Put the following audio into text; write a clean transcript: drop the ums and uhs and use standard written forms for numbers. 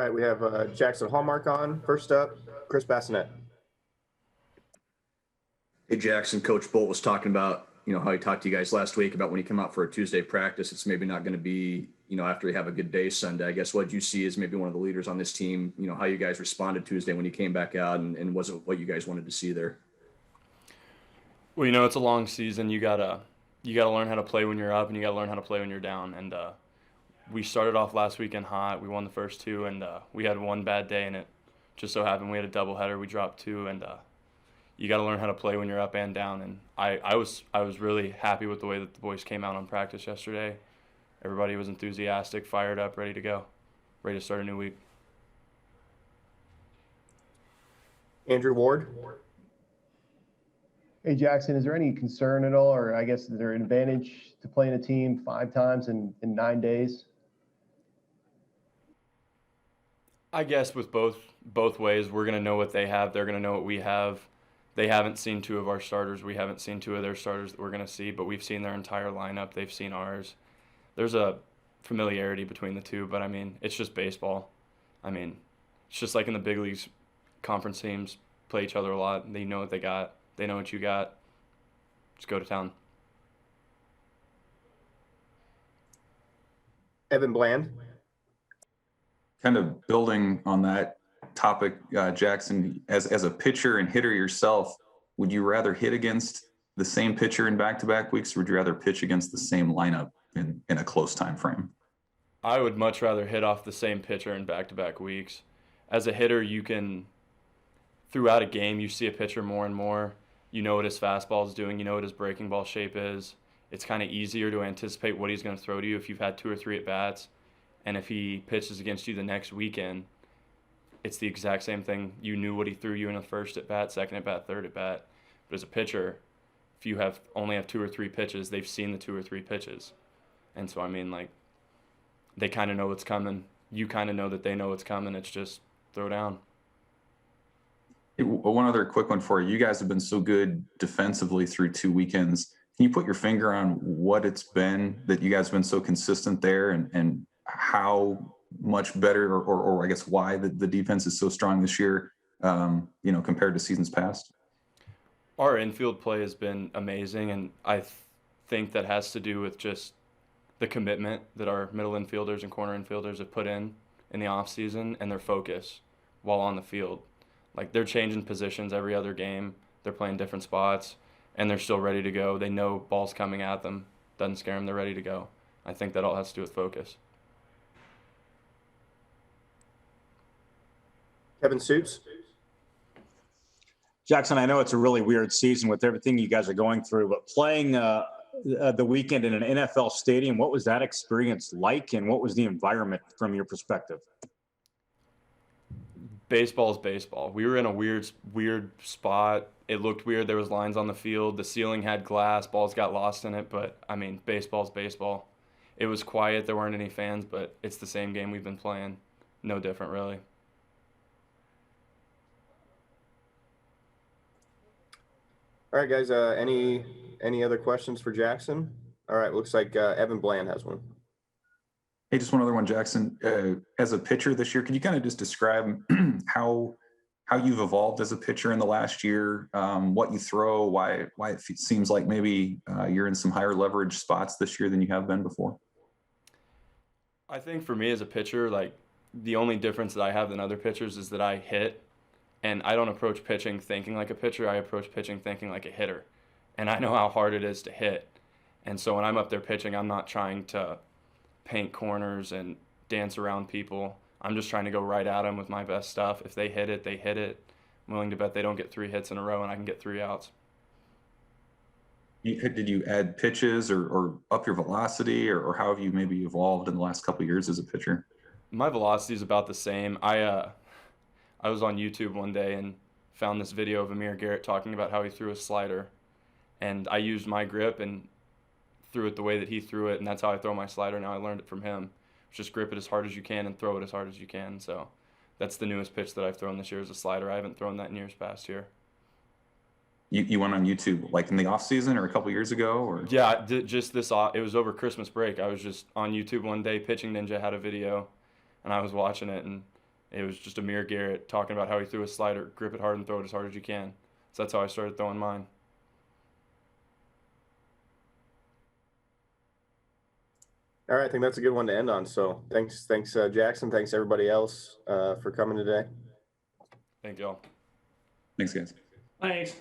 right, we have Jaxon Hallmark on. First up, Chris Bassinet. Hey, Jackson, Coach Bolt was talking about, how he talked to you guys last week about when you come out for a Tuesday practice, it's maybe not going to be, after you have a good day Sunday. I guess what you see as maybe one of the leaders on this team, how you guys responded Tuesday when you came back out, and was it what you guys wanted to see there? Well, it's a long season. You gotta learn how to play when you're up, and you gotta learn how to play when you're down. And we started off last weekend hot. We won the first two, and we had one bad day, and it just so happened we had a doubleheader. We dropped two, and you got to learn how to play when you're up and down. And I was really happy with the way that the boys came out on practice yesterday. Everybody was enthusiastic, fired up, ready to go, ready to start a new week. Andrew Ward. Hey, Jackson, is there any concern at all, or I guess is there an advantage to playing a team 5 times in 9 days? I guess with both ways, we're going to know what they have. They're going to know what we have. They haven't seen 2 of our starters. We haven't seen 2 of their starters that we're going to see, but we've seen their entire lineup. They've seen ours. There's a familiarity between the two, but, it's just baseball. It's just like in the big leagues, conference teams play each other a lot. They know what they got. They know what you got. Just go to town. Evan Bland. Kind of building on that topic, Jackson, as a pitcher and hitter yourself, would you rather hit against the same pitcher in back-to-back weeks, or would you rather pitch against the same lineup in a close time frame? I would much rather hit off the same pitcher in back-to-back weeks. As a hitter, you can, throughout a game, you see a pitcher more and more. You know what his fastball is doing. You know what his breaking ball shape is. It's kind of easier to anticipate what he's going to throw to you if you've had 2 or 3 at-bats. And if he pitches against you the next weekend, it's the exact same thing. You knew what he threw you in the first at-bat, second at-bat, third at-bat. But as a pitcher, if you only have 2 or 3 pitches, they've seen the 2 or 3 pitches. And so, they kind of know what's coming. You kind of know that they know what's coming. It's just throw down. One other quick one for you. You guys have been so good defensively through 2 weekends. Can you put your finger on what it's been that you guys have been so consistent there, and how much better, or I guess why the defense is so strong this year, compared to seasons past? Our infield play has been amazing, and I think that has to do with just the commitment that our middle infielders and corner infielders have put in the offseason, and their focus while on the field. They're changing positions every other game. They're playing different spots, and they're still ready to go. They know ball's coming at them. Doesn't scare them. They're ready to go. I think that all has to do with focus. Kevin Supes. Jackson, I know it's a really weird season with everything you guys are going through, but playing the weekend in an NFL stadium, what was that experience like, and what was the environment from your perspective? Baseball is baseball. We were in a weird spot. It looked weird. There was lines on the field. The ceiling had glass. Balls got lost in it. But, baseball's baseball. It was quiet. There weren't any fans, but it's the same game we've been playing. No different, really. All right, guys. Any other questions for Jackson? All right, looks like Evan Bland has one. Hey, just one other one, Jackson. As a pitcher this year, could you kind of just describe how you've evolved as a pitcher in the last year, what you throw, why it seems like maybe you're in some higher leverage spots this year than you have been before? I think for me as a pitcher, the only difference that I have than other pitchers is that I hit, and I don't approach pitching thinking like a pitcher. I approach pitching thinking like a hitter, and I know how hard it is to hit. And so when I'm up there pitching, I'm not trying to paint corners and dance around people. I'm just trying to go right at them with my best stuff. If they hit it, they hit it. I'm willing to bet they don't get 3 hits in a row and I can get 3 outs. Did you add pitches or up your velocity, or how have you maybe evolved in the last couple of years as a pitcher? My velocity is about the same. I was on YouTube one day and found this video of Amir Garrett talking about how he threw a slider. And I used my grip and threw it the way that he threw it, and that's how I throw my slider now. I learned it from him. Just grip it as hard as you can and throw it as hard as you can. So that's the newest pitch that I've thrown this year is a slider. I haven't thrown that in years past year. You went on YouTube like in the off season or a couple years ago, or? Yeah, just this. It was over Christmas break. I was just on YouTube one day. Pitching Ninja had a video, and I was watching it, and It was just Amir Garrett talking about how he threw a slider, grip it hard and throw it as hard as you can. So that's how I started throwing mine. All right, I think that's a good one to end on. So thanks, Jaxon. Thanks everybody else for coming today. Thank y'all. Thanks, guys. Thanks.